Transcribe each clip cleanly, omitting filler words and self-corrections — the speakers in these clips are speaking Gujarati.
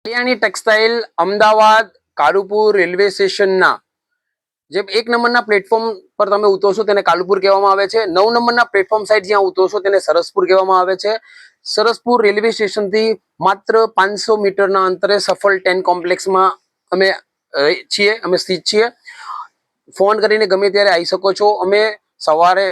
કલ્યાણી ટેક્સટાઇલ અમદાવાદ કાલુપુર રેલવે સ્ટેશનના જે 1 નંબરના પ્લેટફોર્મ પર તમે ઉતરશો તેને કાલુપુર કહેવામાં આવે છે. 9 નંબરના પ્લેટફોર્મ સાઈડ જ્યાં ઉતરશો તેને સરસપુર કહેવામાં આવે છે. સરસપુર રેલવે સ્ટેશનથી માત્ર 500 મીટરના અંતરે સફળ 10 કોમ્પ્લેક્સમાં અમે સ્થિત છીએ. ફોન કરીને ગમે ત્યારે આવી શકો છો. અમે સવારે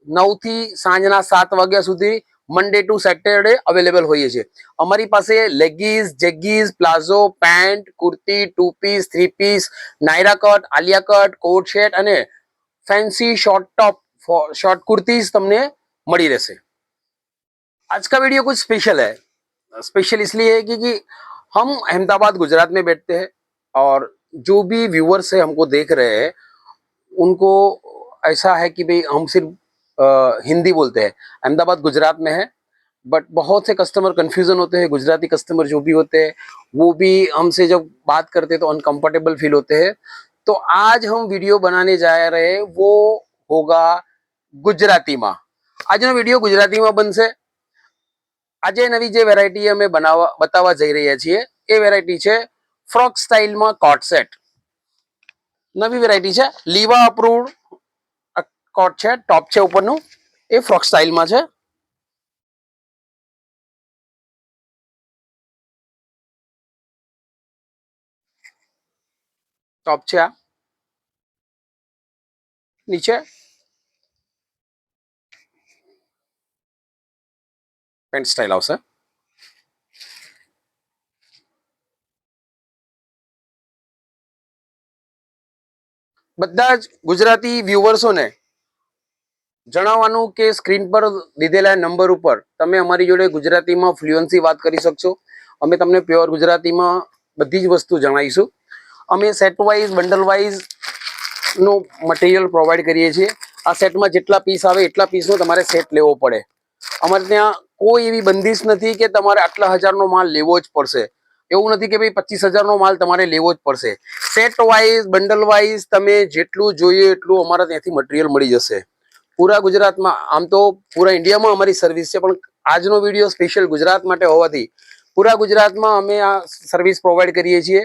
9 થી સાંજના 7 વાગ્યા સુધી મંડે ટુ સેટરડે અવેલેબલ હોઈએ છીએ. અમારી પાસે leggings, jeggings, palazzo, pant, kurti, 2 piece, 3 piece, Naira cut, Alia cut, coat set અને fancy short top short kurtis तमने मड़ी रहसे. आज का वीडियो कुछ स्पेशल है. स्पेशल इसलिए है क्योंकि हम अहमदाबाद गुजरात में बैठते हैं और जो भी व्यूअर्स है हमको देख रहे हैं उनको ऐसा है कि भाई हम सिर्फ हिंदी बोलते हैं. अहमदाबाद गुजरात में है बट बहुत से कस्टमर कंफ्यूजन होते हैं. गुजराती कस्टमर जो भी होते हैं वो भी हमसे जब बात करते हैं तो अनकंफर्टेबल फील होते हैं. तो आज हम वीडियो बनाने जा रहे हैं वो होगा गुजराती में. आज वीडियो गुजराती में बनसे. आज नवी जे वेरायटी अमे बतावा जई रह्या छीए ए वेरायटी छे फ्रॉक स्टाइल में कॉट सेट. नवी वेरायटी छे लीवा अप्रूव्ड कॉट छे. टॉप छे उपरनु ए फ्रॉक स्टाइल में छे. टॉप छे आ नीचे पेंट स्टाइल आवशे. બધા જ ગુજરાતી વ્યુઅર્સોને જણાવવાનું કે સ્ક્રીન પર દીધેલા નંબર ઉપર તમે અમારી જોડે ગુજરાતીમાં ફ્લુઅન્સી વાત કરી શકશો. અમે તમને પ્યોર ગુજરાતીમાં બધી જ વસ્તુ જણાવીશું. અમે સેટ વાઇઝ બંડલ વાઇઝ નું મટીરિયલ પ્રોવાઈડ કરીએ છીએ. આ સેટમાં જેટલા પીસ આવે એટલા પીસનો તમારે સેટ લેવો પડે. અમારે ત્યાં કોઈ એવી બંદિશ નથી કે તમારે આટલા હજારનો માલ લેવો જ પડશે. એવું નથી કે ભાઈ 25,000નો માલ તમારે લેવો જ પડશે. સેટ વાઇઝ બંડલ વાઇઝ તમે જેટલું જોઈએ એટલું અમારા ત્યાંથી મટીરિયલ મળી જશે. પૂરા ગુજરાતમાં આમ તો પૂરા ઇન્ડિયામાં અમારી સર્વિસ છે પણ આજનો વિડીયો સ્પેશિયલ ગુજરાત માટે હોવાથી પૂરા ગુજરાતમાં અમે આ સર્વિસ પ્રોવાઈડ કરીએ છીએ.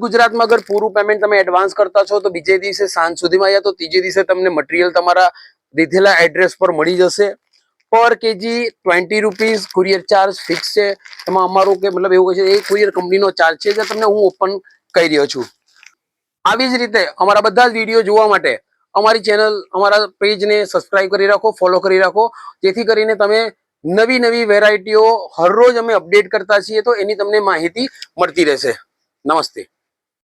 ગુજરાતમાં અગર પૂરું પેમેન્ટ તમે એડવાન્સ કરતા છો તો બીજે દિવસે સાંજ સુધીમાં યા તો ત્રીજે દિવસે તમને મટીરિયલ તમારા દીધેલા એડ્રેસ પર મળી જશે. પર KG 20 rupees courier charge fix છે. એમાં અમારું કે મતલબ એવું છે એ કુરિયર કંપનીનો ચાર્જ છે જે તમને હું ઓપન કહી રહ્યો છું. આવી જ રીતે અમારા બધા જ વિડીયો જોવા માટે અમારી ચેનલ અમારા પેજને સબસ્ક્રાઇબ કરી રાખો, ફોલો કરી રાખો, જેથી કરીને તમે નવી વેરાયટીઓ હર રોજ અમે અપડેટ કરતા છીએ તો એની તમને માહિતી મળતી રહેશે. નમસ્તે.